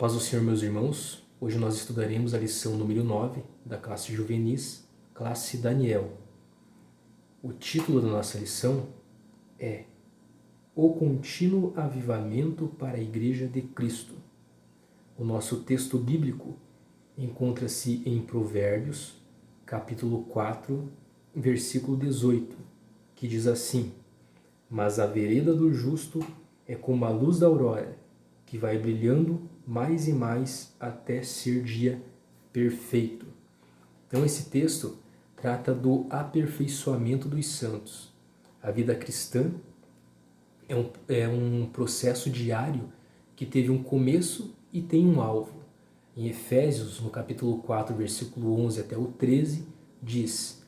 paz do Senhor, meus irmãos. Hoje nós estudaremos a lição número 9 da classe Juvenis, classe Daniel. O título da nossa lição é O Contínuo Avivamento para a Igreja de Cristo. O nosso texto bíblico encontra-se em Provérbios, capítulo 4, versículo 18, que diz assim: Mas a vereda do justo é como a luz da aurora, que vai brilhando mais e mais até ser dia perfeito. Então esse texto trata do aperfeiçoamento dos santos. A vida cristã é um processo diário que teve um começo e tem um alvo. Em Efésios, no capítulo 4, versículo 11 até o 13, diz: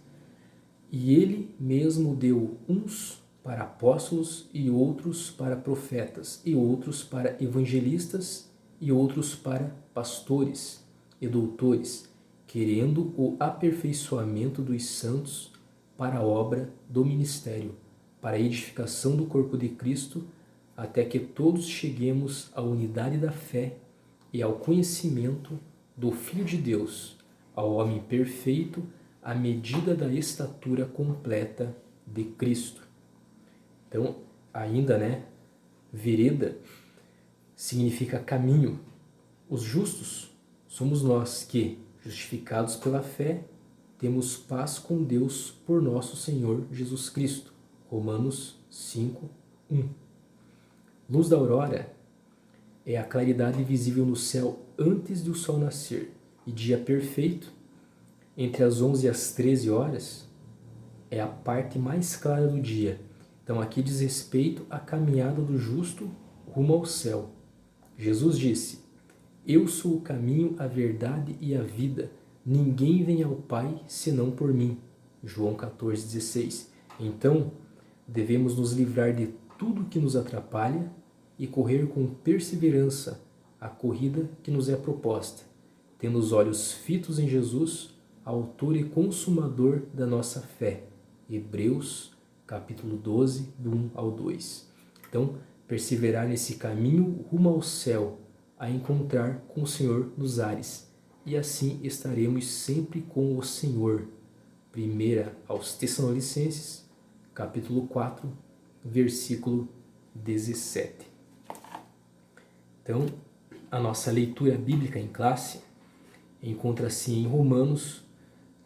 E ele mesmo deu uns para apóstolos, e outros para profetas, e outros para evangelistas, e outros para pastores e doutores, querendo o aperfeiçoamento dos santos para a obra do ministério, para a edificação do corpo de Cristo, até que todos cheguemos à unidade da fé e ao conhecimento do Filho de Deus, ao homem perfeito, à medida da estatura completa de Cristo. Então, ainda, vereda significa caminho. Os justos somos nós que, justificados pela fé, temos paz com Deus por nosso Senhor Jesus Cristo. Romanos 5, 1. Luz da aurora é a claridade visível no céu antes do sol nascer, e dia perfeito, entre as 11 e as 13 horas, é a parte mais clara do dia. Então aqui diz respeito à caminhada do justo rumo ao céu. Jesus disse: Eu sou o caminho, a verdade e a vida. Ninguém vem ao Pai senão por mim. João 14,16. Então, devemos nos livrar de tudo que nos atrapalha e correr com perseverança a corrida que nos é proposta, tendo os olhos fitos em Jesus, autor e consumador da nossa fé. Hebreus capítulo 12, do 1 ao 2. Então, perseverar nesse caminho rumo ao céu, a encontrar com o Senhor nos ares, e assim estaremos sempre com o Senhor. 1 aos Tessalonicenses, capítulo 4, versículo 17. Então, a nossa leitura bíblica em classe encontra-se em Romanos,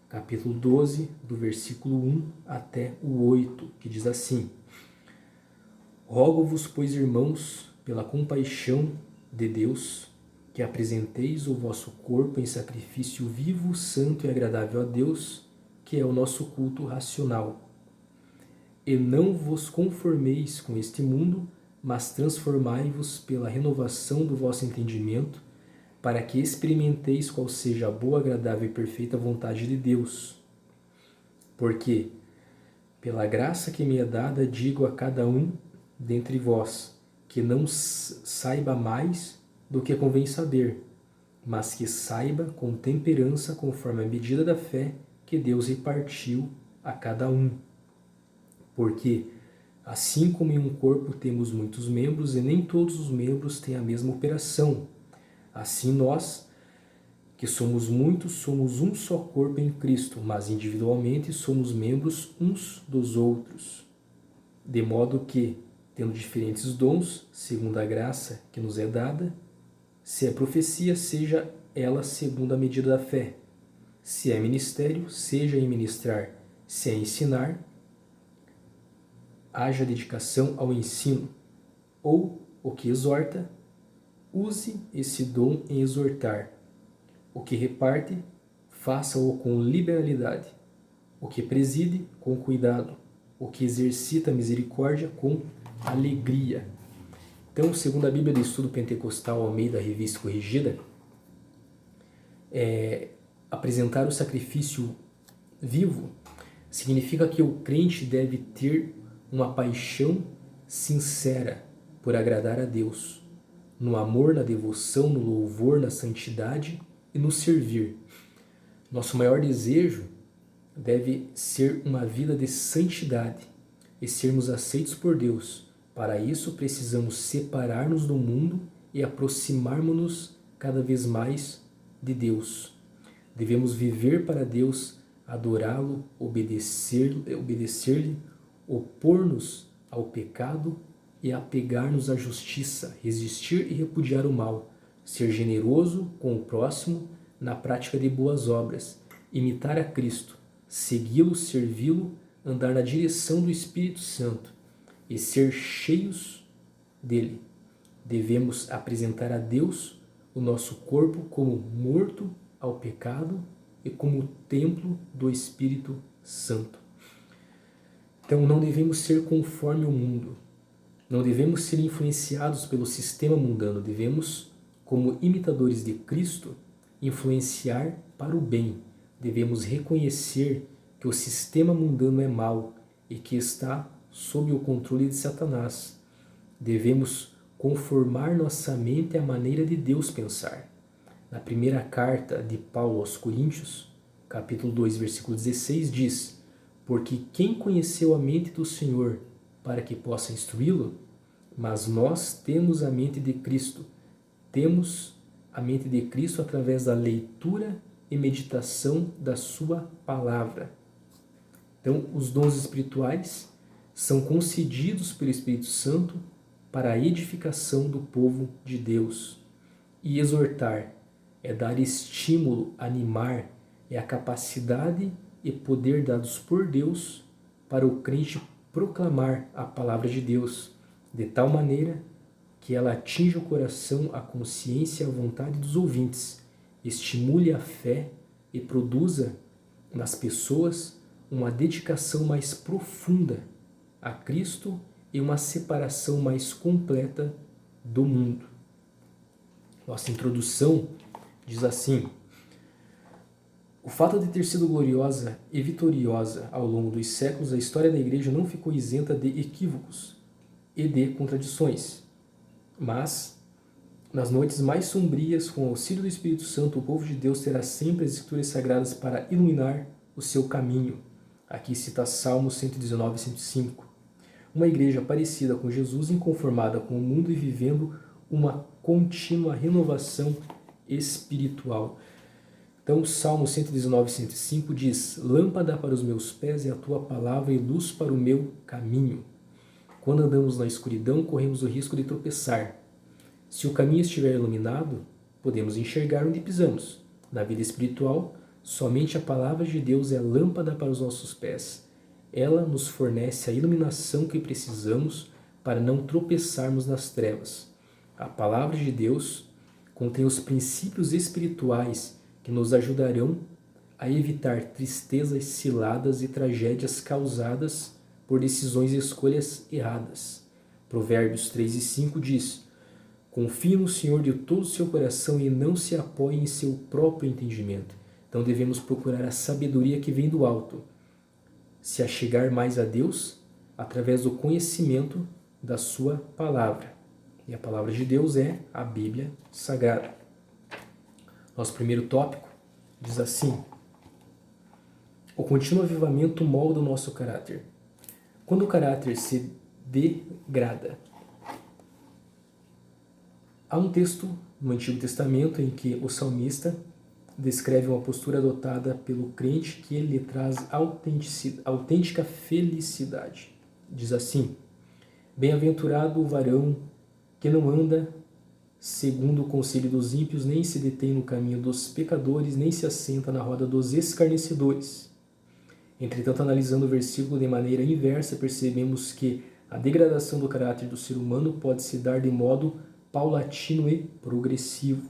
capítulo 12, do versículo 1 até o 8, que diz assim: Rogo-vos, pois, irmãos, pela compaixão de Deus, que apresenteis o vosso corpo em sacrifício vivo, santo e agradável a Deus, que é o nosso culto racional. E não vos conformeis com este mundo, mas transformai-vos pela renovação do vosso entendimento, para que experimenteis qual seja a boa, agradável e perfeita vontade de Deus. Porque, pela graça que me é dada, digo a cada um dentre vós, que não saiba mais do que convém saber, mas que saiba com temperança, conforme a medida da fé que Deus repartiu a cada um. Porque, assim como em um corpo temos muitos membros, e nem todos os membros têm a mesma operação, assim nós, que somos muitos, somos um só corpo em Cristo, mas individualmente somos membros uns dos outros. De modo que, tendo diferentes dons, segundo a graça que nos é dada, se é profecia, seja ela segundo a medida da fé. Se é ministério, seja em ministrar. Se é ensinar, haja dedicação ao ensino. Ou o que exorta, use esse dom em exortar. O que reparte, faça-o com liberalidade. O que preside, com cuidado. O que exercita a misericórdia, com alegria. Então, segundo a Bíblia de Estudo Pentecostal Almeida Revista Corrigida, apresentar o sacrifício vivo significa que o crente deve ter uma paixão sincera por agradar a Deus, no amor, na devoção, no louvor, na santidade e no servir. Nosso maior desejo deve ser uma vida de santidade e sermos aceitos por Deus. Para isso, precisamos separar-nos do mundo e aproximarmos-nos cada vez mais de Deus. Devemos viver para Deus, adorá-lo, obedecer-lhe, opor-nos ao pecado e apegar-nos à justiça, resistir e repudiar o mal, ser generoso com o próximo na prática de boas obras, imitar a Cristo, segui-lo, servi-lo, andar na direção do Espírito Santo e ser cheios dele. Devemos apresentar a Deus o nosso corpo como morto ao pecado e como templo do Espírito Santo. Então não devemos ser conforme o mundo, não devemos ser influenciados pelo sistema mundano, devemos, como imitadores de Cristo, influenciar para o bem. Devemos reconhecer que o sistema mundano é mau e que está sob o controle de Satanás. Devemos conformar nossa mente à maneira de Deus pensar. Na primeira carta de Paulo aos Coríntios, capítulo 2, versículo 16, diz: porque quem conheceu a mente do Senhor para que possa instruí-lo? Mas nós temos a mente de Cristo. Temos a mente de Cristo através da leitura e meditação da sua palavra. Então, os dons espirituais são concedidos pelo Espírito Santo para a edificação do povo de Deus. E exortar é dar estímulo, animar, é a capacidade e poder dados por Deus para o crente proclamar a palavra de Deus, de tal maneira que ela atinja o coração, a consciência e a vontade dos ouvintes, estimule a fé e produza nas pessoas uma dedicação mais profunda a Cristo e uma separação mais completa do mundo. Nossa introdução diz assim: o fato de ter sido gloriosa e vitoriosa ao longo dos séculos, a história da Igreja não ficou isenta de equívocos e de contradições. Mas, nas noites mais sombrias, com o auxílio do Espírito Santo, o povo de Deus terá sempre as Escrituras Sagradas para iluminar o seu caminho. Aqui cita Salmos 119 e 105. Uma igreja parecida com Jesus, inconformada com o mundo e vivendo uma contínua renovação espiritual. Então, Salmo 119, 105 diz: lâmpada para os meus pés é a tua palavra e luz para o meu caminho. Quando andamos na escuridão, corremos o risco de tropeçar. Se o caminho estiver iluminado, podemos enxergar onde pisamos. Na vida espiritual, somente a palavra de Deus é lâmpada para os nossos pés. Ela nos fornece a iluminação que precisamos para não tropeçarmos nas trevas. A palavra de Deus contém os princípios espirituais que nos ajudarão a evitar tristezas, ciladas e tragédias causadas por decisões e escolhas erradas. Provérbios 3 e 5 diz: confie no Senhor de todo o seu coração e não se apoie em seu próprio entendimento. Então devemos procurar a sabedoria que vem do alto, se achegar mais a Deus através do conhecimento da sua palavra. E a palavra de Deus é a Bíblia Sagrada. Nosso primeiro tópico diz assim: o contínuo avivamento molda o nosso caráter. Quando o caráter se degrada, há um texto no Antigo Testamento em que o salmista descreve uma postura adotada pelo crente que ele lhe traz autêntica felicidade. Diz assim: bem-aventurado o varão que não anda segundo o conselho dos ímpios, nem se detém no caminho dos pecadores, nem se assenta na roda dos escarnecedores. Entretanto, analisando o versículo de maneira inversa, percebemos que a degradação do caráter do ser humano pode se dar de modo paulatino e progressivo.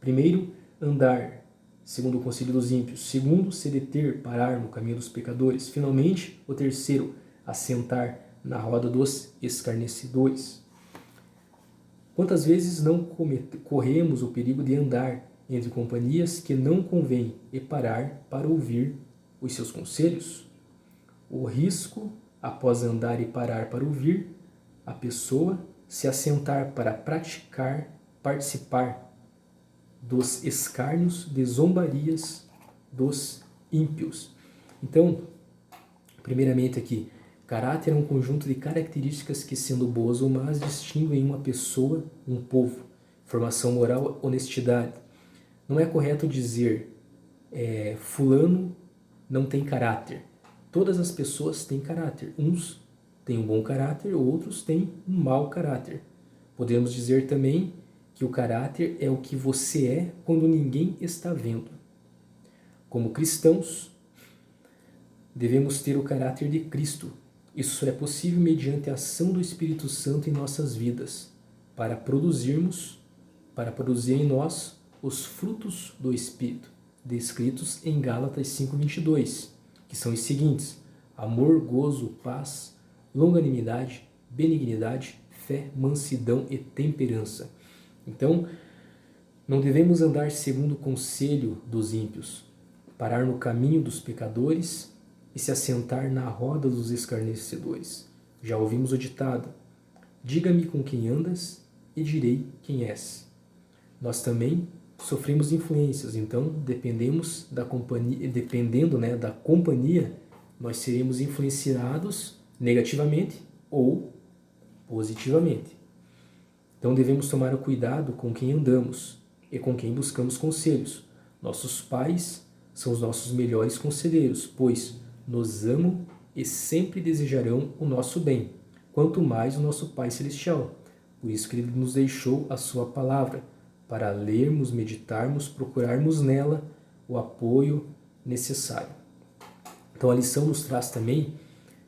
Primeiro, andar segundo o conselho dos ímpios. Segundo, se deter, parar no caminho dos pecadores. Finalmente, o terceiro, assentar na roda dos escarnecedores. Quantas vezes não corremos o perigo de andar entre companhias que não convém e parar para ouvir os seus conselhos? O risco, após andar e parar para ouvir a pessoa, se assentar para participar dos escárnios, de zombarias dos ímpios. Então, primeiramente aqui, caráter é um conjunto de características que, sendo boas ou más, distinguem uma pessoa, um povo. Formação moral, honestidade. Não é correto dizer fulano não tem caráter. Todas as pessoas têm caráter. Uns têm um bom caráter, outros têm um mau caráter. Podemos dizer também que o caráter é o que você é quando ninguém está vendo. Como cristãos, devemos ter o caráter de Cristo. Isso é possível mediante a ação do Espírito Santo em nossas vidas, para produzir em nós os frutos do Espírito, descritos em Gálatas 5:22, que são os seguintes: amor, gozo, paz, longanimidade, benignidade, fé, mansidão e temperança. Então, não devemos andar segundo o conselho dos ímpios, parar no caminho dos pecadores e se assentar na roda dos escarnecedores. Já ouvimos o ditado: diga-me com quem andas e direi quem és. Nós também sofremos influências, então dependendo da companhia, nós seremos influenciados negativamente ou positivamente. Então devemos tomar o cuidado com quem andamos e com quem buscamos conselhos. Nossos pais são os nossos melhores conselheiros, pois nos amam e sempre desejarão o nosso bem, quanto mais o nosso Pai Celestial. Por isso que Ele nos deixou a Sua palavra, para lermos, meditarmos, procurarmos nela o apoio necessário. Então a lição nos traz também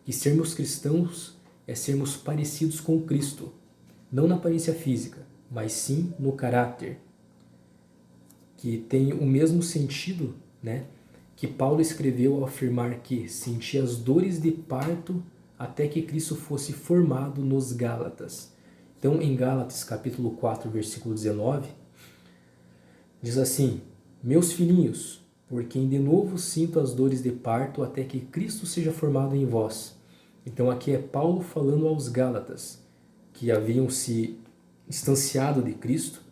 que sermos cristãos é sermos parecidos com Cristo, não na aparência física, mas sim no caráter, que tem o mesmo sentido, que Paulo escreveu ao afirmar que sentia as dores de parto até que Cristo fosse formado nos Gálatas. Então, em Gálatas capítulo 4, versículo 19, diz assim: meus filhinhos, por quem de novo sinto as dores de parto até que Cristo seja formado em vós. Então aqui é Paulo falando aos Gálatas, que haviam se distanciado de Cristo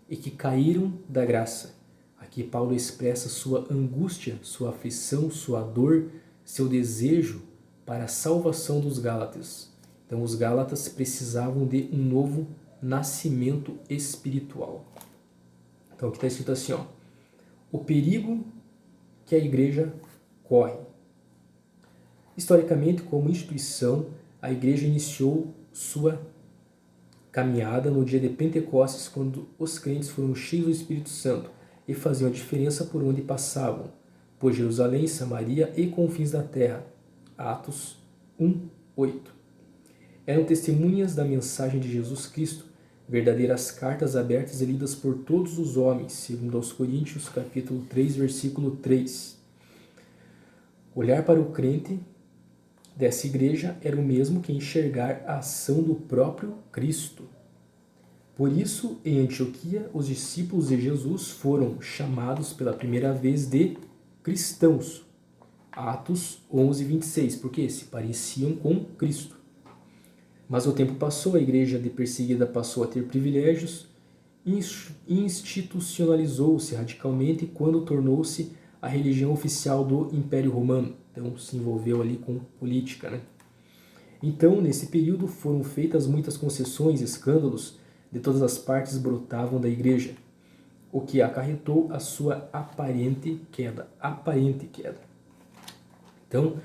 e que caíram da graça. Aqui Paulo expressa sua angústia, sua aflição, sua dor, seu desejo para a salvação dos Gálatas. Então os Gálatas precisavam de um novo nascimento espiritual. Então aqui está escrito assim, o perigo que a igreja corre. Historicamente, como instituição, a igreja iniciou sua caminhada no dia de Pentecostes, quando os crentes foram cheios do Espírito Santo e faziam a diferença por onde passavam, por Jerusalém, Samaria e confins da terra. Atos 1:8. Eram testemunhas da mensagem de Jesus Cristo, verdadeiras cartas abertas e lidas por todos os homens, segundo aos Coríntios, capítulo 3, versículo 3. Olhar para o crente dessa igreja era o mesmo que enxergar a ação do próprio Cristo. Por isso, em Antioquia, os discípulos de Jesus foram chamados pela primeira vez de cristãos. Atos 11:26, porque se pareciam com Cristo. Mas o tempo passou, a igreja de perseguida passou a ter privilégios, institucionalizou-se radicalmente quando tornou-se a religião oficial do Império Romano. Então se envolveu ali com política, Então, nesse período foram feitas muitas concessões, escândalos de todas as partes brotavam da igreja, o que acarretou a sua aparente queda. Então,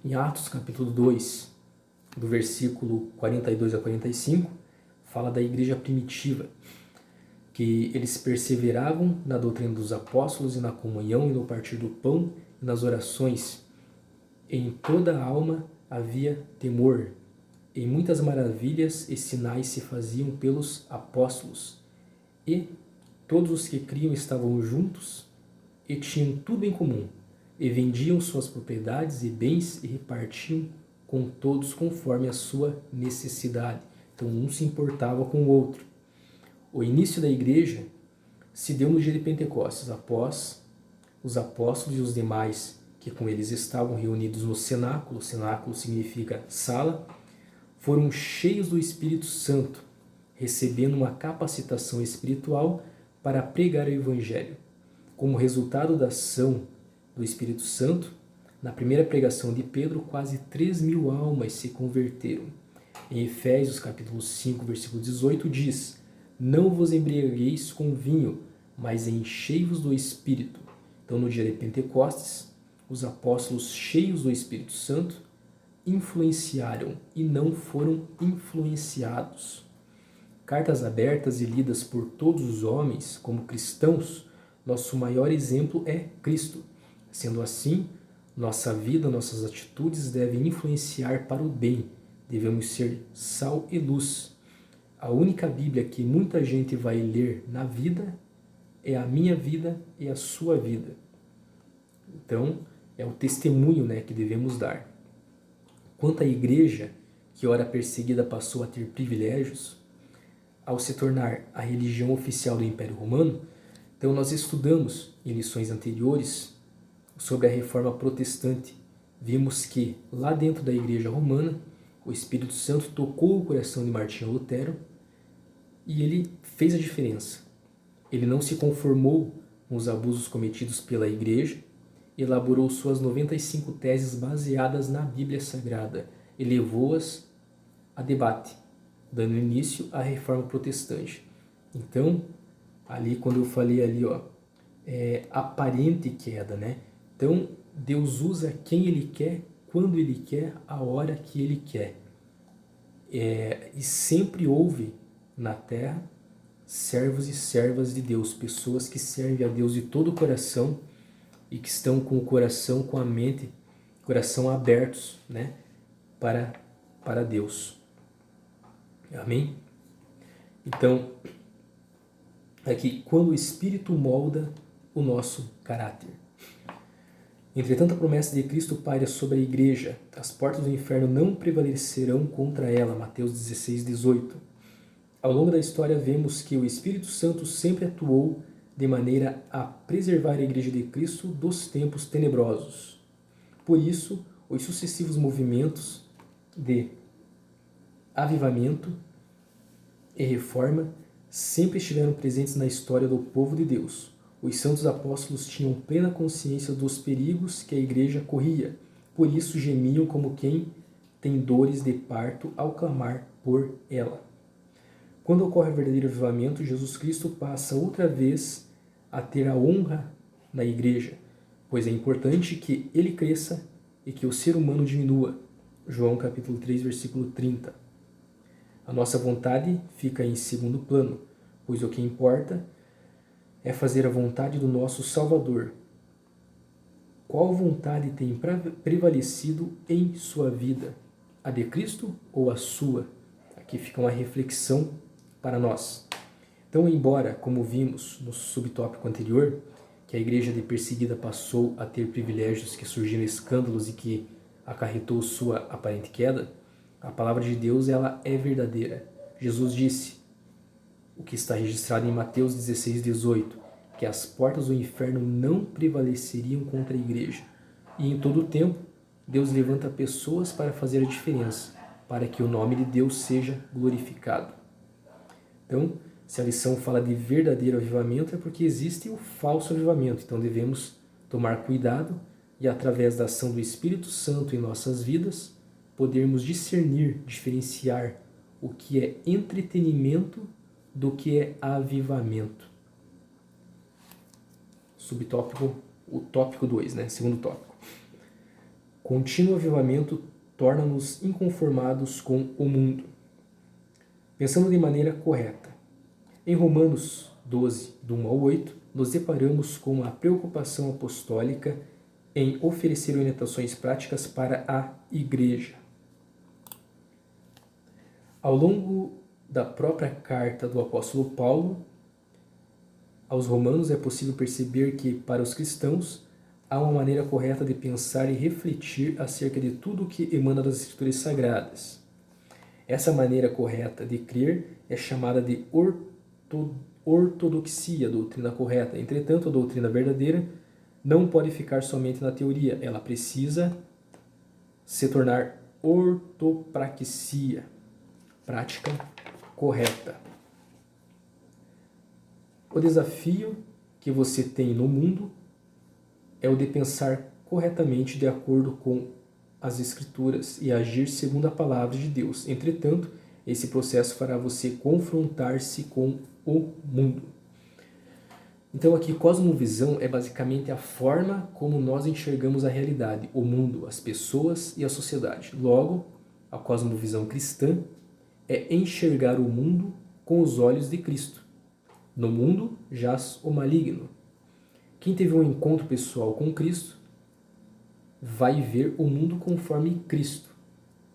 em Atos capítulo 2, do versículo 42 a 45, fala da igreja primitiva, que eles perseveravam na doutrina dos apóstolos e na comunhão e no partir do pão e nas orações. Em toda a alma havia temor, e muitas maravilhas e sinais se faziam pelos apóstolos. E todos os que criam estavam juntos e tinham tudo em comum, e vendiam suas propriedades e bens e repartiam com todos conforme a sua necessidade. Então um se importava com o outro. O início da igreja se deu no dia de Pentecostes, após os apóstolos e os demais que com eles estavam reunidos no cenáculo. Cenáculo significa sala, foram cheios do Espírito Santo, recebendo uma capacitação espiritual para pregar o Evangelho. Como resultado da ação do Espírito Santo, na primeira pregação de Pedro, quase 3.000 almas se converteram. Em Efésios capítulo 5, versículo 18, diz: não vos embriagueis com vinho, mas enchei-vos do Espírito. Então, no dia de Pentecostes, os apóstolos cheios do Espírito Santo influenciaram e não foram influenciados. Cartas abertas e lidas por todos os homens como cristãos, nosso maior exemplo é Cristo. Sendo assim, nossa vida, nossas atitudes devem influenciar para o bem. Devemos ser sal e luz. A única Bíblia que muita gente vai ler na vida é a minha vida e a sua vida. Então, é o testemunho, que devemos dar. Quanto à igreja, que ora perseguida passou a ter privilégios, ao se tornar a religião oficial do Império Romano, então nós estudamos em lições anteriores sobre a Reforma Protestante. Vimos que lá dentro da Igreja Romana, o Espírito Santo tocou o coração de Martinho Lutero e ele fez a diferença. Ele não se conformou com os abusos cometidos pela Igreja, elaborou suas 95 teses baseadas na Bíblia Sagrada e levou-as a debate, dando início à Reforma Protestante. Então, ali quando eu falei ali, aparente queda, Então, Deus usa quem Ele quer, quando Ele quer, a hora que Ele quer. E sempre houve na Terra servos e servas de Deus, pessoas que servem a Deus de todo o coração e que estão com o coração, com a mente, coração abertos, para Deus. Amém? Então, aqui, quando o Espírito molda o nosso caráter. Entretanto, a promessa de Cristo paira sobre a igreja. As portas do inferno não prevalecerão contra ela. Mateus 16, 18. Ao longo da história, vemos que o Espírito Santo sempre atuou de maneira a preservar a igreja de Cristo dos tempos tenebrosos. Por isso, os sucessivos movimentos de avivamento e reforma sempre estiveram presentes na história do povo de Deus. Os santos apóstolos tinham plena consciência dos perigos que a igreja corria, por isso gemiam como quem tem dores de parto ao clamar por ela. Quando ocorre o verdadeiro avivamento, Jesus Cristo passa outra vez a ter a honra na igreja, pois é importante que ele cresça e que o ser humano diminua. João capítulo 3, versículo 30. A nossa vontade fica em segundo plano, pois o que importa é fazer a vontade do nosso Salvador. Qual vontade tem prevalecido em sua vida? A de Cristo ou a sua? Aqui fica uma reflexão para nós. Então, embora, como vimos no subtópico anterior, que a igreja de perseguida passou a ter privilégios, que surgiram escândalos e que acarretou sua aparente queda, a palavra de Deus ela é verdadeira. Jesus disse, o que está registrado em Mateus 16, 18, que as portas do inferno não prevaleceriam contra a igreja. E em todo o tempo, Deus levanta pessoas para fazer a diferença, para que o nome de Deus seja glorificado. Então, se a lição fala de verdadeiro avivamento, é porque existe o falso avivamento. Então, devemos tomar cuidado e, através da ação do Espírito Santo em nossas vidas, podermos discernir, diferenciar o que é entretenimento do que é avivamento. Subtópico, o tópico 2, segundo tópico. Contínuo avivamento torna-nos inconformados com o mundo. Pensando de maneira correta. Em Romanos 12, do 1 ao 8, nos deparamos com a preocupação apostólica em oferecer orientações práticas para a igreja. Ao longo da própria carta do apóstolo Paulo aos Romanos, é possível perceber que, para os cristãos, há uma maneira correta de pensar e refletir acerca de tudo o que emana das Escrituras Sagradas. Essa maneira correta de crer é chamada de ortodoxia, doutrina correta. Entretanto, a doutrina verdadeira não pode ficar somente na teoria, ela precisa se tornar ortopraxia, prática correta. O desafio que você tem no mundo é o de pensar corretamente de acordo com as Escrituras e agir segundo a palavra de Deus. Entretanto, esse processo fará você confrontar-se com o mundo. Então aqui, cosmovisão é basicamente a forma como nós enxergamos a realidade, o mundo, as pessoas e a sociedade. Logo, a cosmovisão cristã é enxergar o mundo com os olhos de Cristo. No mundo jaz o maligno. Quem teve um encontro pessoal com Cristo vai ver o mundo conforme Cristo,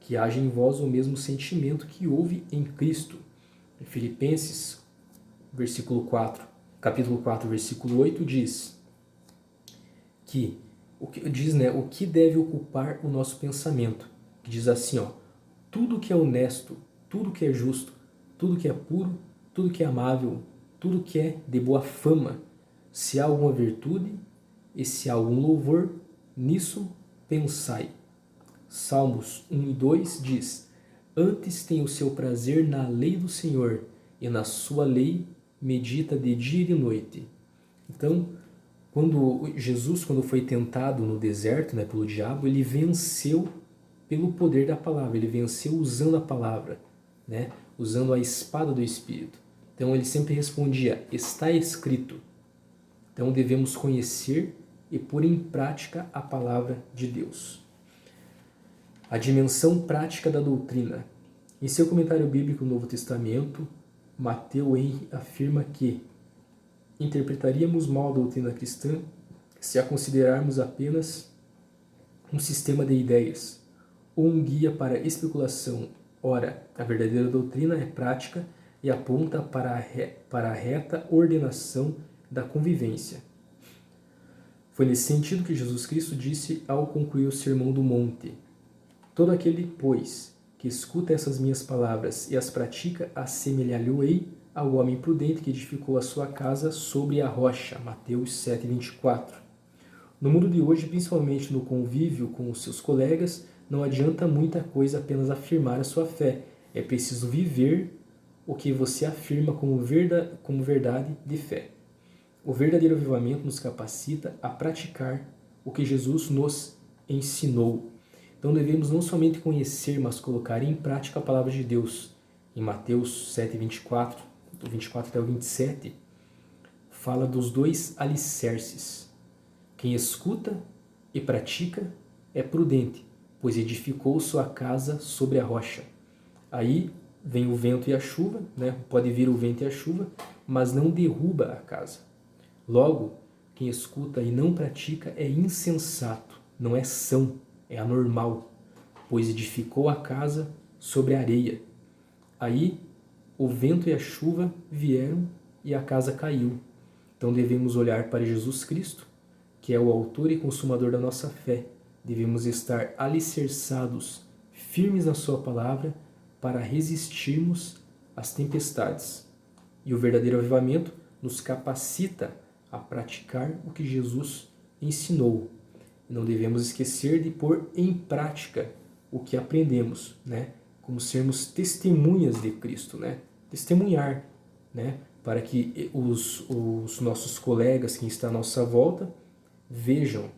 que haja em vós o mesmo sentimento que houve em Cristo. Em Filipenses, capítulo 4, versículo 8, diz o que deve ocupar o nosso pensamento. Diz assim, tudo que é honesto, tudo que é justo, tudo que é puro, tudo que é amável, tudo que é de boa fama, se há alguma virtude e se há algum louvor, nisso pensai. Salmos 1 e 2 diz: antes tem o seu prazer na lei do Senhor, e na sua lei medita de dia e de noite. Então, Jesus, quando foi tentado no deserto, pelo diabo, ele venceu pelo poder da palavra, ele venceu usando a palavra, usando a espada do Espírito. Então ele sempre respondia: está escrito. Então devemos conhecer e pôr em prática a palavra de Deus. A dimensão prática da doutrina. Em seu comentário bíblico no Novo Testamento, Matthew Henry afirma que interpretaríamos mal a doutrina cristã se a considerarmos apenas um sistema de ideias ou um guia para especulação. Ora, a verdadeira doutrina é prática e aponta para a reta ordenação da convivência. Foi nesse sentido que Jesus Cristo disse ao concluir o Sermão do Monte: todo aquele, pois, que escuta essas minhas palavras e as pratica, assemelhar-lhe-ei ao homem prudente que edificou a sua casa sobre a rocha. Mateus 7:24. No mundo de hoje, principalmente no convívio com os seus colegas, não adianta muita coisa apenas afirmar a sua fé. É preciso viver o que você afirma como verdade de fé. O verdadeiro avivamento nos capacita a praticar o que Jesus nos ensinou. Então devemos não somente conhecer, mas colocar em prática a palavra de Deus. Em Mateus 7:24, do 24 até o 27, fala dos dois alicerces. Quem escuta e pratica é prudente, pois edificou sua casa sobre a rocha. Aí vem o vento e a chuva, pode vir o vento e a chuva, mas não derruba a casa. Logo, quem escuta e não pratica é insensato, não é são, é anormal, pois edificou a casa sobre a areia. Aí o vento e a chuva vieram e a casa caiu. Então devemos olhar para Jesus Cristo, que é o autor e consumador da nossa fé. Devemos estar alicerçados, firmes na sua palavra, para resistirmos às tempestades. E o verdadeiro avivamento nos capacita a praticar o que Jesus ensinou. Não devemos esquecer de pôr em prática o que aprendemos, como sermos testemunhas de Cristo, testemunhar, para que os nossos colegas, quem está à nossa volta, vejam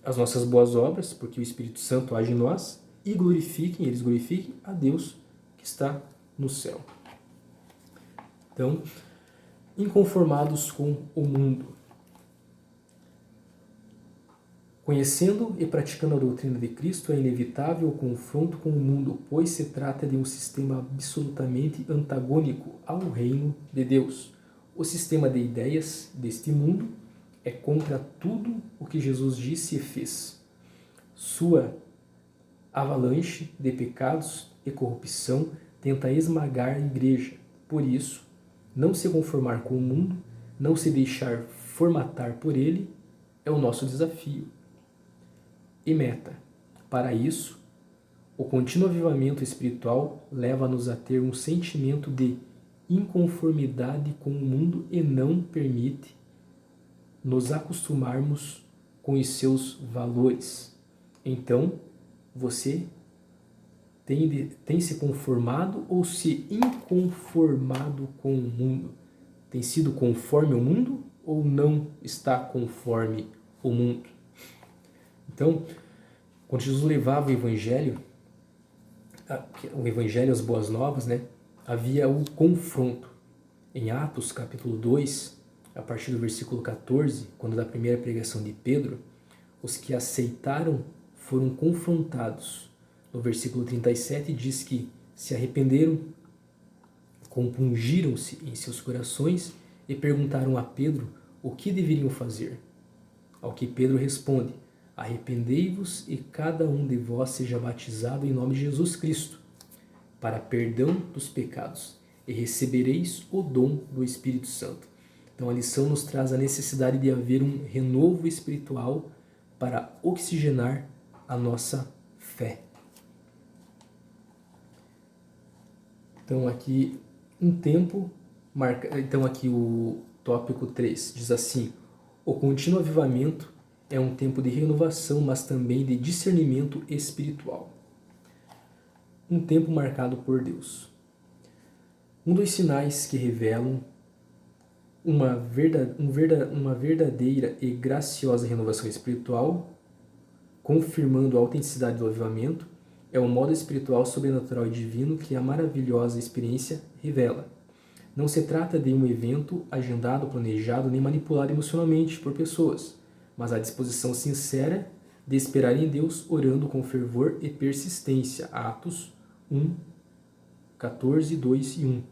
as nossas boas obras, porque o Espírito Santo age em nós, e eles glorifiquem a Deus que está no céu. Então, inconformados com o mundo. Conhecendo e praticando a doutrina de Cristo, é inevitável o confronto com o mundo, pois se trata de um sistema absolutamente antagônico ao reino de Deus. O sistema de ideias deste mundo é contra tudo o que Jesus disse e fez. Sua avalanche de pecados e corrupção tenta esmagar a igreja. Por isso, não se conformar com o mundo, não se deixar formatar por ele, é o nosso desafio e meta. Para isso, o contínuo avivamento espiritual leva-nos a ter um sentimento de inconformidade com o mundo e não permite nos acostumarmos com os seus valores. Então, você tem se conformado ou se inconformado com o mundo? Tem sido conforme o mundo ou não está conforme o mundo? Então, quando Jesus levava o Evangelho, o Evangelho, as Boas Novas, né, havia o confronto. Em Atos, capítulo 2, a partir do versículo 14, quando da primeira pregação de Pedro, os que aceitaram foram confrontados. No versículo 37 diz que se arrependeram, compungiram-se em seus corações e perguntaram a Pedro o que deveriam fazer. Ao que Pedro responde: arrependei-vos e cada um de vós seja batizado em nome de Jesus Cristo, para perdão dos pecados, e recebereis o dom do Espírito Santo. Então a lição nos traz a necessidade de haver um renovo espiritual para oxigenar a nossa fé. Então aqui então aqui o tópico 3 diz assim: o contínuo avivamento é um tempo de renovação, mas também de discernimento espiritual. Um tempo marcado por Deus. Um dos sinais que revelam uma verdadeira e graciosa renovação espiritual, confirmando a autenticidade do avivamento, é o modo espiritual sobrenatural e divino que a maravilhosa experiência revela. Não se trata de um evento agendado, planejado, nem manipulado emocionalmente por pessoas, mas a disposição sincera de esperar em Deus, orando com fervor e persistência. Atos 1, 14, 2 e 1.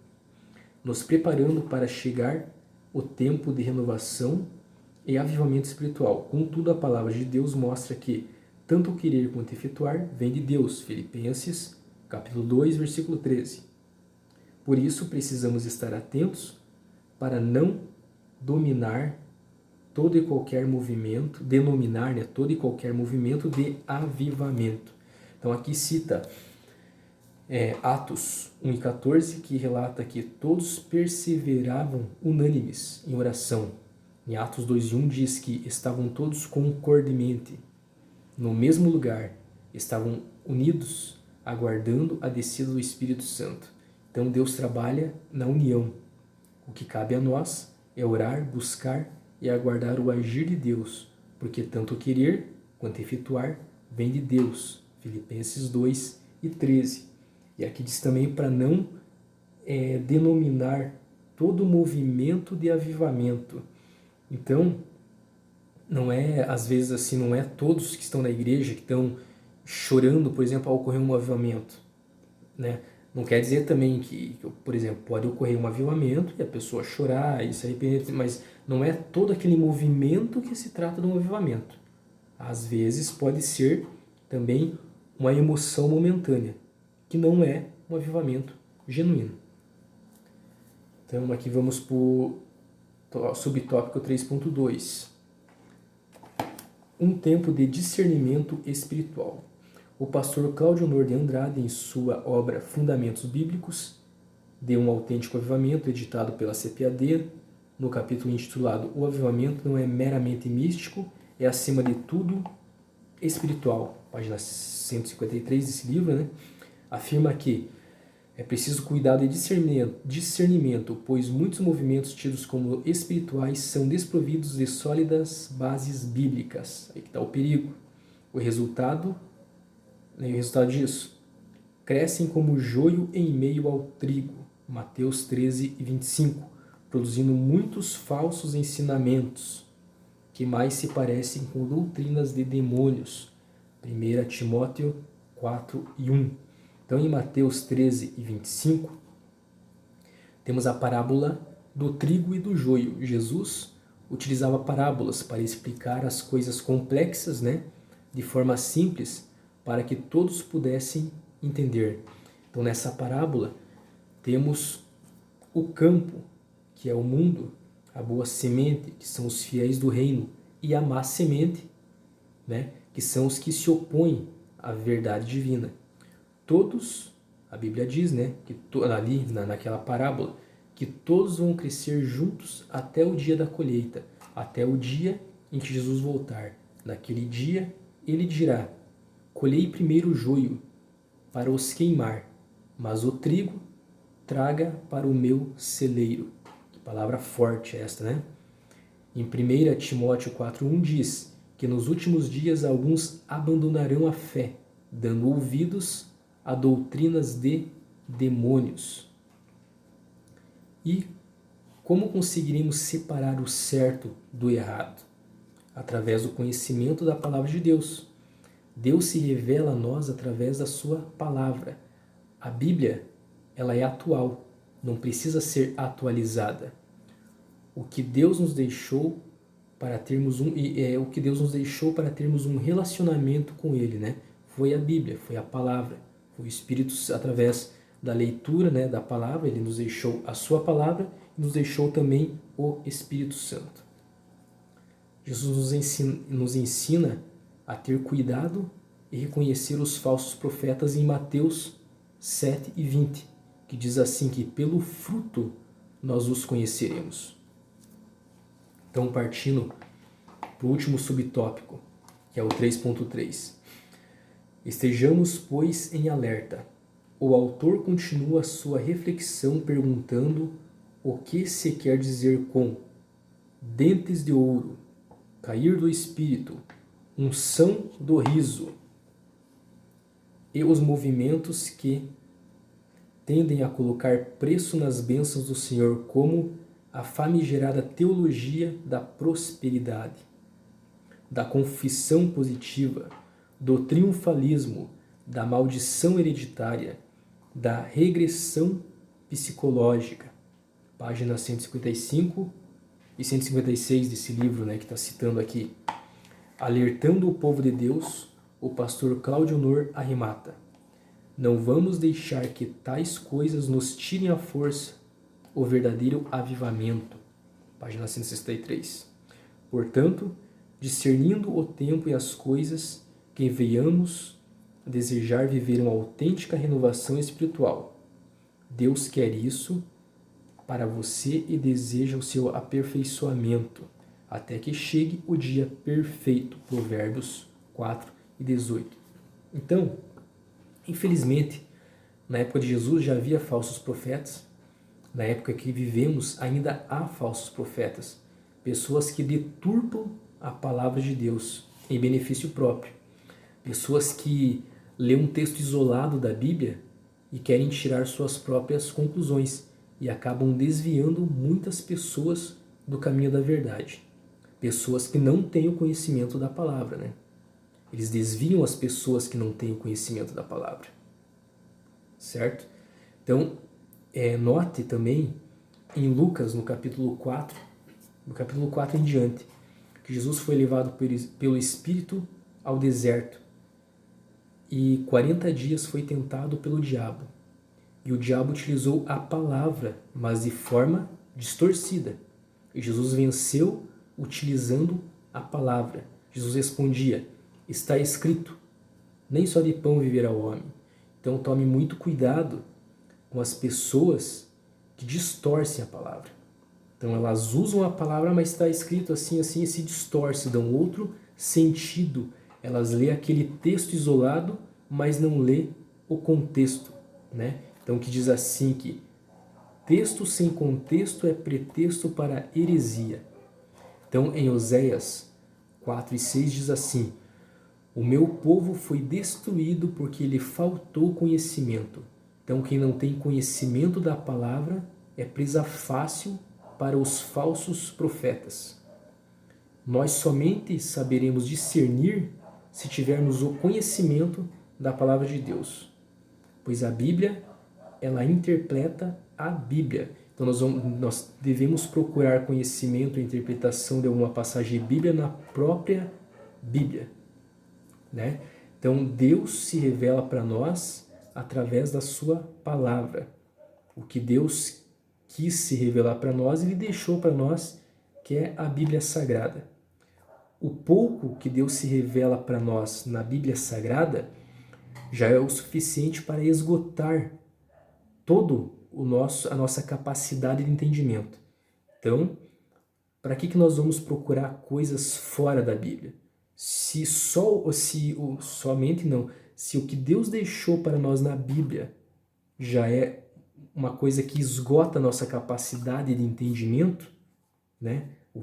Nos preparando para chegar o tempo de renovação e avivamento espiritual. Contudo, a palavra de Deus mostra que tanto o querer quanto efetuar vem de Deus. Filipenses, capítulo 2, versículo 13. Por isso, precisamos estar atentos para não denominar todo e qualquer movimento de avivamento. Então aqui cita Atos 1:14, que relata que todos perseveravam unânimes em oração. Em Atos 2:1 diz que estavam todos concordemente no mesmo lugar, estavam unidos, aguardando a descida do Espírito Santo. Então Deus trabalha na união. O que cabe a nós é orar, buscar e aguardar o agir de Deus, porque tanto querer quanto efetuar vem de Deus. Filipenses 2:13. E aqui diz também para não denominar todo movimento de avivamento. Então, não é, às vezes assim, não é todos que estão na igreja que estão chorando, por exemplo, ao ocorrer um avivamento, né? Não quer dizer também que, por exemplo, pode ocorrer um avivamento e a pessoa chorar e se arrepender, mas não é todo aquele movimento que se trata de um avivamento. Às vezes pode ser também uma emoção momentânea, que não é um avivamento genuíno. Então aqui vamos para o subtópico 3.2. Um tempo de discernimento espiritual. O pastor Cláudio Honor de Andrade, em sua obra Fundamentos Bíblicos de um Autêntico Avivamento, editado pela CPAD, no capítulo intitulado O Avivamento não é meramente místico, é acima de tudo espiritual, página 153 desse livro, né? Afirma que é preciso cuidado e discernimento, pois muitos movimentos tidos como espirituais são desprovidos de sólidas bases bíblicas. Aí que está o perigo. O resultado disso: crescem como joio em meio ao trigo. Mateus 13:25, produzindo muitos falsos ensinamentos, que mais se parecem com doutrinas de demônios. 1 Timóteo 4:1. Então, em Mateus 13:25, temos a parábola do trigo e do joio. Jesus utilizava parábolas para explicar as coisas complexas, né, de forma simples, para que todos pudessem entender. Então, nessa parábola, temos o campo, que é o mundo, a boa semente, que são os fiéis do reino, e a má semente, né, que são os que se opõem à verdade divina. Todos, a Bíblia diz, né, que ali naquela parábola, que todos vão crescer juntos até o dia da colheita, até o dia em que Jesus voltar. Naquele dia, ele dirá: colhei primeiro o joio para os queimar, mas o trigo traga para o meu celeiro. Que palavra forte é esta, né? Em 1 Timóteo 4:1 diz que nos últimos dias alguns abandonarão a fé, dando ouvidos a doutrinas de demônios. E como conseguiremos separar o certo do errado? Através do conhecimento da palavra de Deus. Deus se revela a nós através da sua palavra. A Bíblia, ela é atual, não precisa ser atualizada. O que Deus nos deixou para termos um relacionamento com Ele, né? Foi a Bíblia, foi a palavra, foi o Espírito através da leitura, né, da palavra. Ele nos deixou a sua palavra e nos deixou também o Espírito Santo. Jesus nos ensina a ter cuidado e reconhecer os falsos profetas em Mateus 7:20, que diz assim que pelo fruto nós os conheceremos. Então, partindo para o último subtópico, que é o 3.3. Estejamos, pois, em alerta. O autor continua sua reflexão perguntando o que se quer dizer com dentes de ouro, cair do espírito, unção do riso e os movimentos que tendem a colocar preço nas bênçãos do Senhor, como a famigerada teologia da prosperidade, da confissão positiva, do triunfalismo, da maldição hereditária, da regressão psicológica. Páginas 155 e 156 desse livro, né, que está citando aqui. Alertando o povo de Deus, o pastor Cláudio Nor arremata: não vamos deixar que tais coisas nos tirem a força, o verdadeiro avivamento. Página 163. Portanto, discernindo o tempo e as coisas, que venhamos a desejar viver uma autêntica renovação espiritual. Deus quer isso para você e deseja o seu aperfeiçoamento, até que chegue o dia perfeito. Provérbios 4:18. Então, infelizmente, na época de Jesus já havia falsos profetas. Na época que vivemos, ainda há falsos profetas. Pessoas que deturpam a palavra de Deus em benefício próprio. Pessoas que lêem um texto isolado da Bíblia e querem tirar suas próprias conclusões e acabam desviando muitas pessoas do caminho da verdade. Pessoas que não têm o conhecimento da palavra, né? Eles desviam as pessoas que não têm o conhecimento da palavra. Certo? Então, note também em Lucas, no capítulo 4 em diante, que Jesus foi levado pelo Espírito ao deserto e 40 dias foi tentado pelo diabo. E o diabo utilizou a palavra, mas de forma distorcida. E Jesus venceu utilizando a palavra. Jesus respondia: está escrito, nem só de pão viverá o homem. Então tome muito cuidado com as pessoas que distorcem a palavra. Então elas usam a palavra, mas está escrito assim, assim, e se distorce, dão outro sentido. Elas lêem aquele texto isolado, mas não lê o contexto, né? Então que diz assim que texto sem contexto é pretexto para heresia. Então em Oséias 4:6 diz assim: o meu povo foi destruído porque lhe faltou conhecimento. Então quem não tem conhecimento da palavra é presa fácil para os falsos profetas. Nós somente saberemos discernir se tivermos o conhecimento da palavra de Deus. Pois a Bíblia, ela interpreta a Bíblia. Então nós devemos procurar conhecimento e interpretação de alguma passagem de Bíblia na própria Bíblia, né? Então Deus se revela para nós através da sua palavra. O que Deus quis se revelar para nós, Ele deixou para nós, que é a Bíblia Sagrada. O pouco que Deus se revela para nós na Bíblia Sagrada já é o suficiente para esgotar todo a nossa capacidade de entendimento. Então, para que nós vamos procurar coisas fora da Bíblia? Se o que Deus deixou para nós na Bíblia já é uma coisa que esgota a nossa capacidade de entendimento, né? O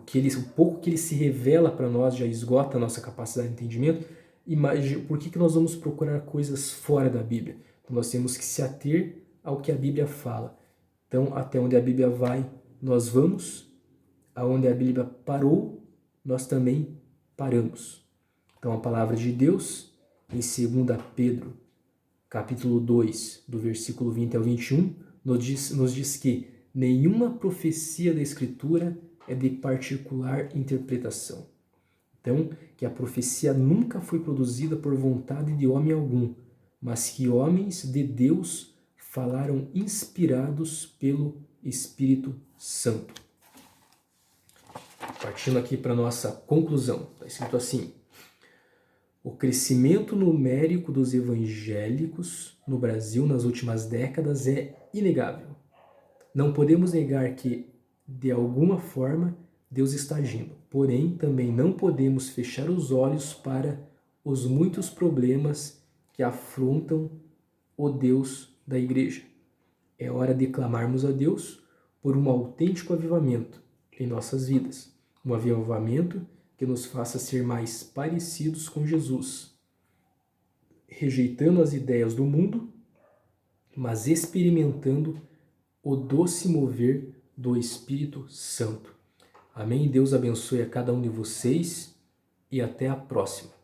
pouco que Ele se revela para nós já esgota a nossa capacidade de entendimento. Por que nós vamos procurar coisas fora da Bíblia? Nós temos que se ater ao que a Bíblia fala. Então, até onde a Bíblia vai, nós vamos. Aonde a Bíblia parou, nós também paramos. Então, a palavra de Deus, em 2 Pedro, capítulo 2, do versículo 20 ao 21, nos diz que nenhuma profecia da Escritura é de particular interpretação. Então, que a profecia nunca foi produzida por vontade de homem algum, mas que homens de Deus falaram inspirados pelo Espírito Santo. Partindo aqui para a nossa conclusão, está escrito assim: o crescimento numérico dos evangélicos no Brasil nas últimas décadas é inegável. Não podemos negar que, de alguma forma, Deus está agindo. Porém, também não podemos fechar os olhos para os muitos problemas que afrontam o Deus da igreja. É hora de clamarmos a Deus por um autêntico avivamento em nossas vidas. Um avivamento que nos faça ser mais parecidos com Jesus, rejeitando as ideias do mundo, mas experimentando o doce mover do Espírito Santo. Amém? Deus abençoe a cada um de vocês e até a próxima.